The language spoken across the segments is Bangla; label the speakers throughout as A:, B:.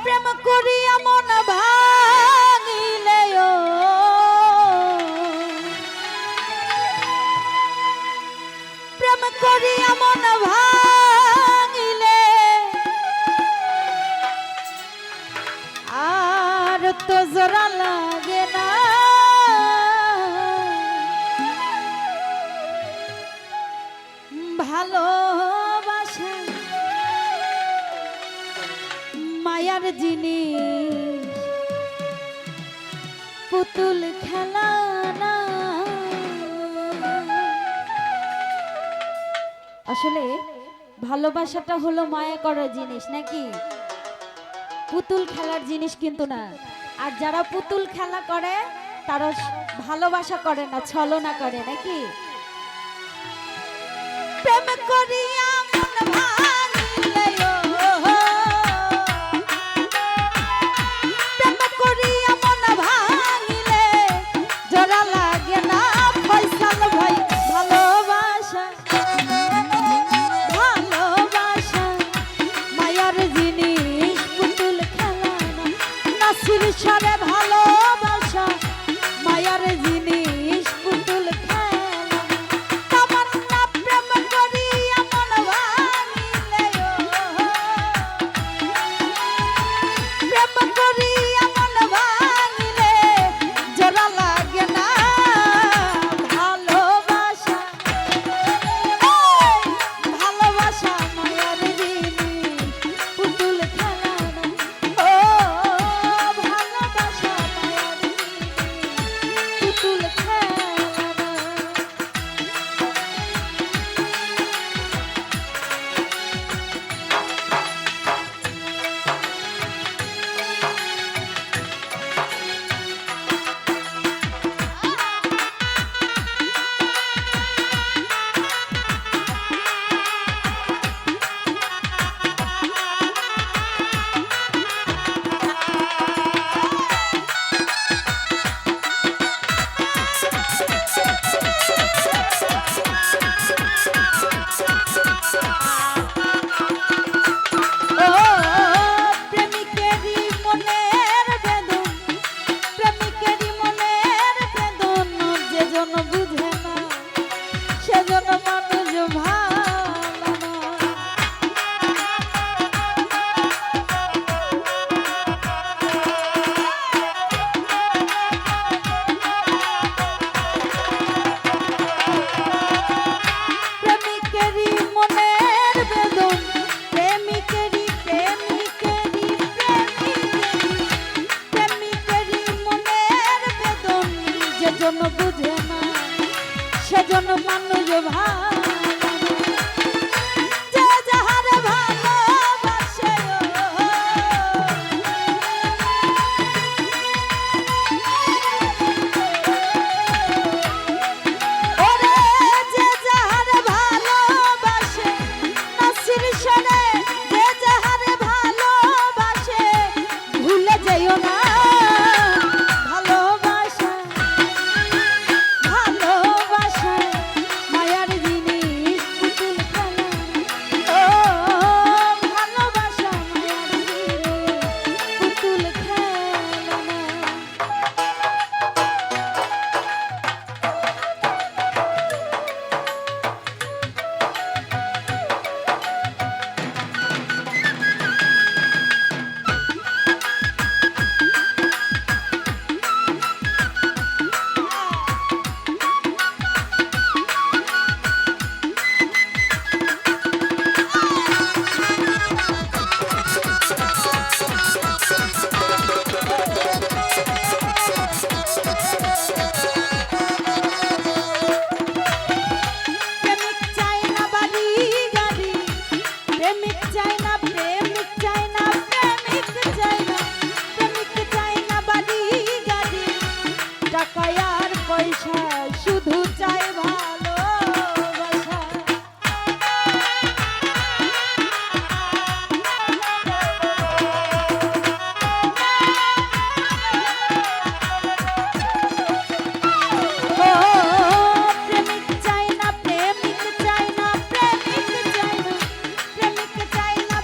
A: প্রেম করিয়া মন ভাঙিলে প্রেম করিয়া মন ভাঙিলে আর তো জোড়া লাগে না ভালোবাসা মায়ার জিনিস পুতুল খেলা না। আসলে ভালোবাসাটা হলো মায়া করার জিনিস নাকি, পুতুল খেলার জিনিস কিন্তু না। আর যারা পুতুল খেলা করে তারা ভালোবাসা করে না, ছলনা করে নাকি। প্রেম করিয়া মন ভাঙিলে প্রেম করিয়া মন ভাঙিলে জোড়া লাগে না ফয়সাল ভাই ভালোবাসা ভালোবাসা মায়ার জিনিস পুতুল খেলা না। নাসির সারে ভালোবাসা মায়ার জিনিস পুতুল খেলা তামান্না প্রেম করিয়া মন ভাঙিলে প্রেম করিয়া মন ভাঙিলে জোড়া লাগে না ভালোবাসা ভালোবাসা মায়ার জিনিস পুতুল খেলা না। ও ভালোবাসা মায়ার জিনিস পুতুল খেলা না। ও প্রেমিকেরই মনের বেদন প্রেমিকেরই মনের বেদন যেজন বুঝে না সেজন মানুষ ভালো নয়। প্রেমিকেরই মনের বেদন প্রেমিকেরই প্রেমিকেরই প্রেমিকেরই মনের বেদন যেজন বুঝে না সেজন মানুষ ভালো যে যাহার ভালোবাসে ওরে যে যাহার ভালোবাসে নাসির সরে যে যাহার ভালোবাসে ভুলে যেও না ভালোবাসা ভালোবাসা মায়ার জিনিস পুতুল খেলা ও ভালোবাসা মায়ার জিনিস পুতুল খেলা না। প্রেমিক চাই না বাড়ি গাড়ি প্রেমিক চাই না প্রেমিক চাই না প্রেমিক চাই না প্রেমিক চাই না বাড়ি গাড়ি টাকা আর পয়সা শুধু চাই ভালোবাসা। ও প্রেমিক চাই না প্রেমিক চাই না প্রেমিক চাই না প্রেমিক চাই না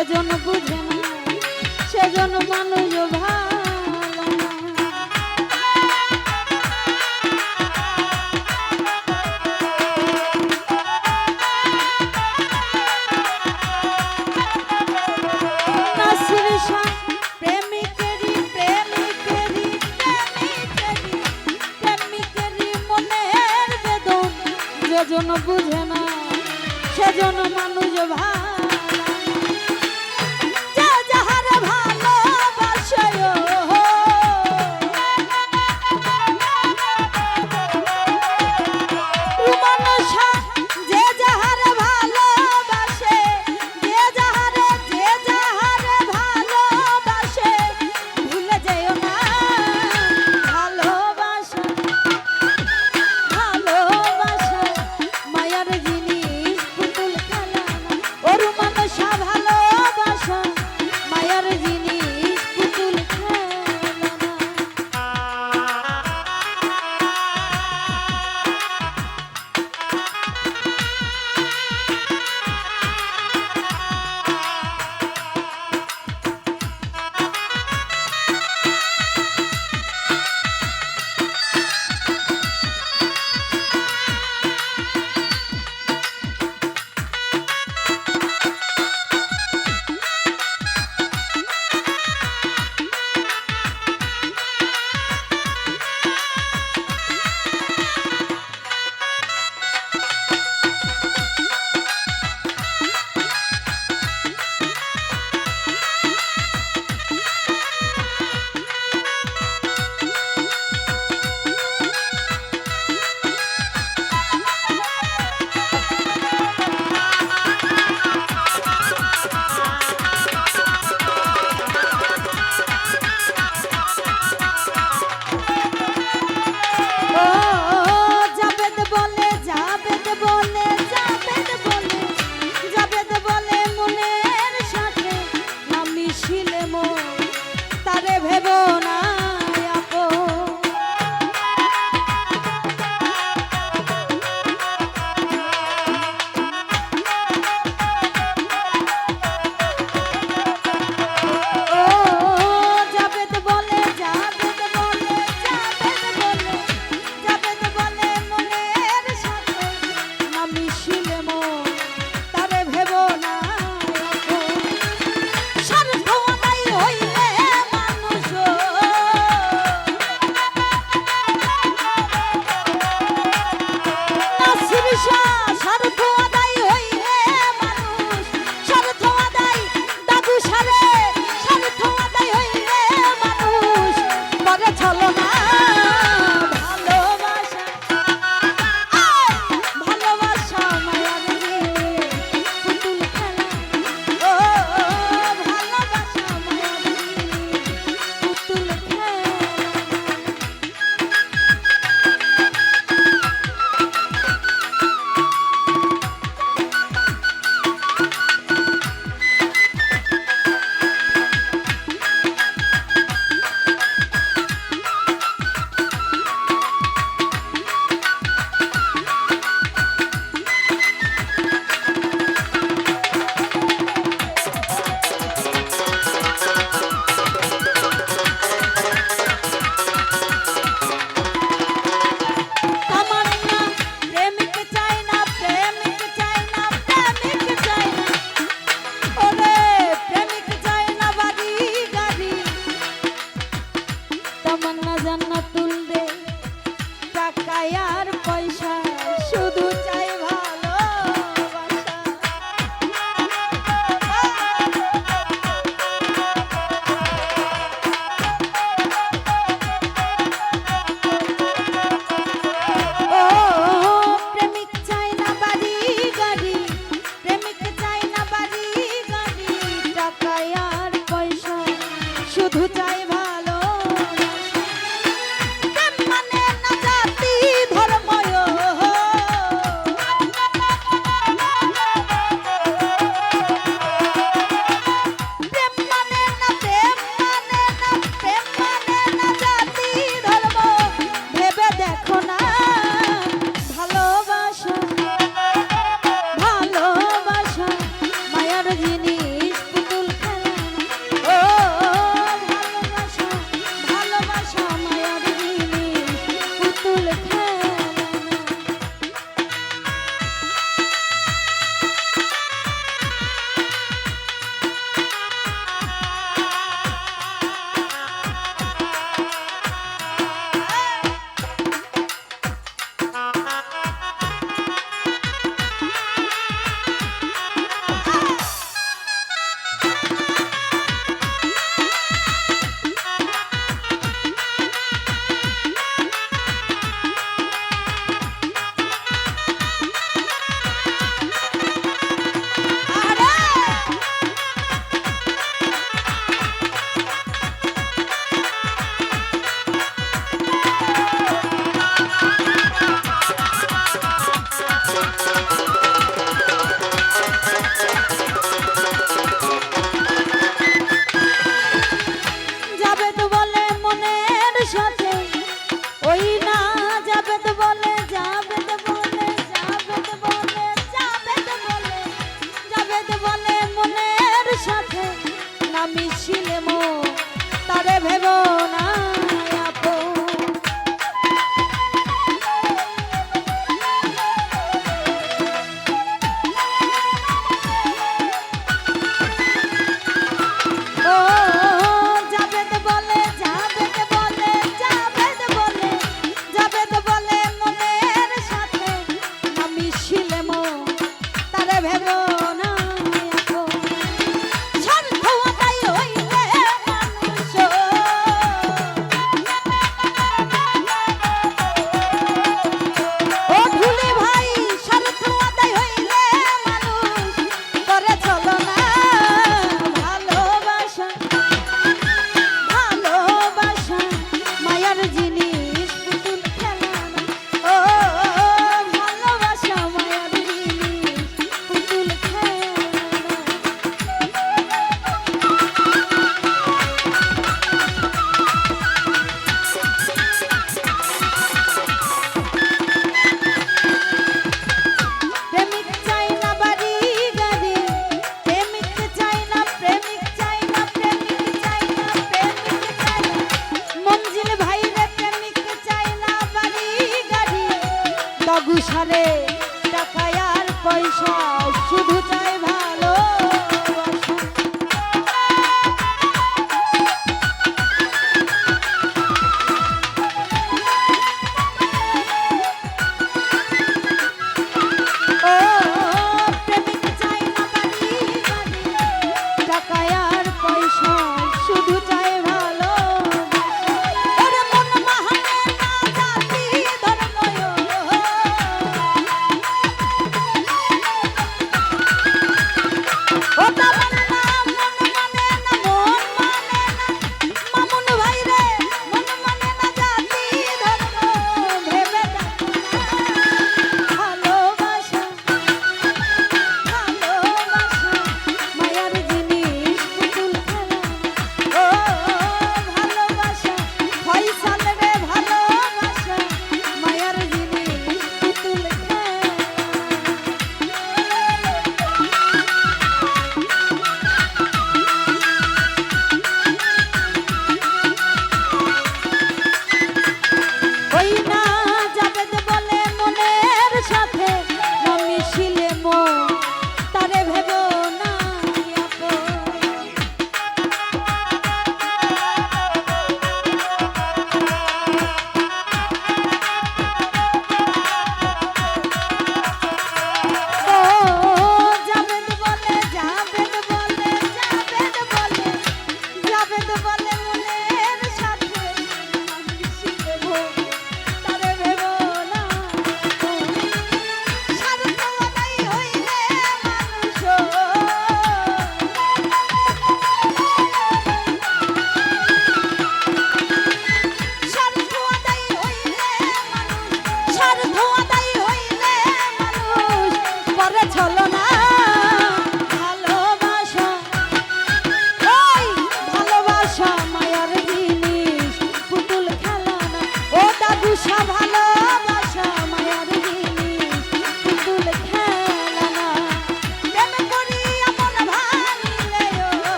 A: সেজন বুঝে না, সেজন মানুষ ভালো না। নাসির শাহ প্রেমিকেরই প্রেমিকেরই প্রেমিকেরই প্রেমিকেরই মনের বেদন যেজন বুঝে না, সেজন মানুষ ভালো।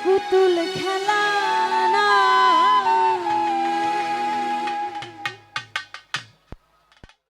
A: পুতুল খেলা।